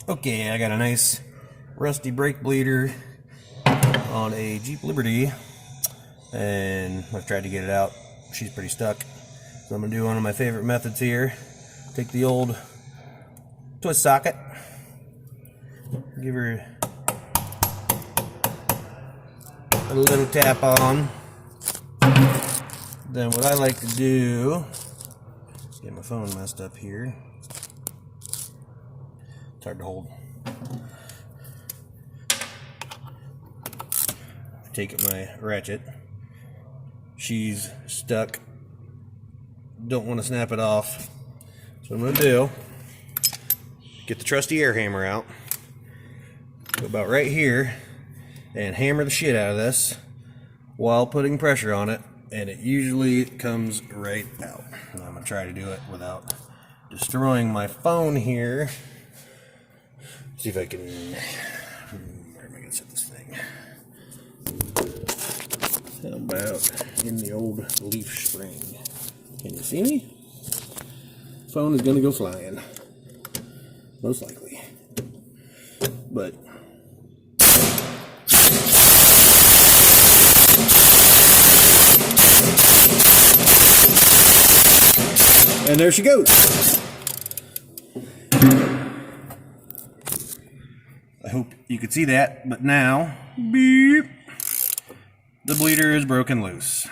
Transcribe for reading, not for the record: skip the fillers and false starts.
Okay, I got a nice rusty brake bleeder on a Jeep Liberty, and I've tried to get it out. She's pretty stuck. So I'm going to do one of my favorite methods here. Take the old twist socket, give her a little tap on. Then what I like to do, get my phone messed up here. It's hard to hold. Take my ratchet. She's stuck. Don't want to snap it off. So what I'm going to do, get the trusty air hammer out. Go about right here and hammer the shit out of this while putting pressure on it. And it usually comes right out. And I'm going to try to do it without destroying my phone here. See if I can, where am I going to set this thing? How about in the old leaf spring? Can you see me? Phone is going to go flying. Most likely. But and there she goes. I hope you could see that, but now, beep, the bleeder is broken loose.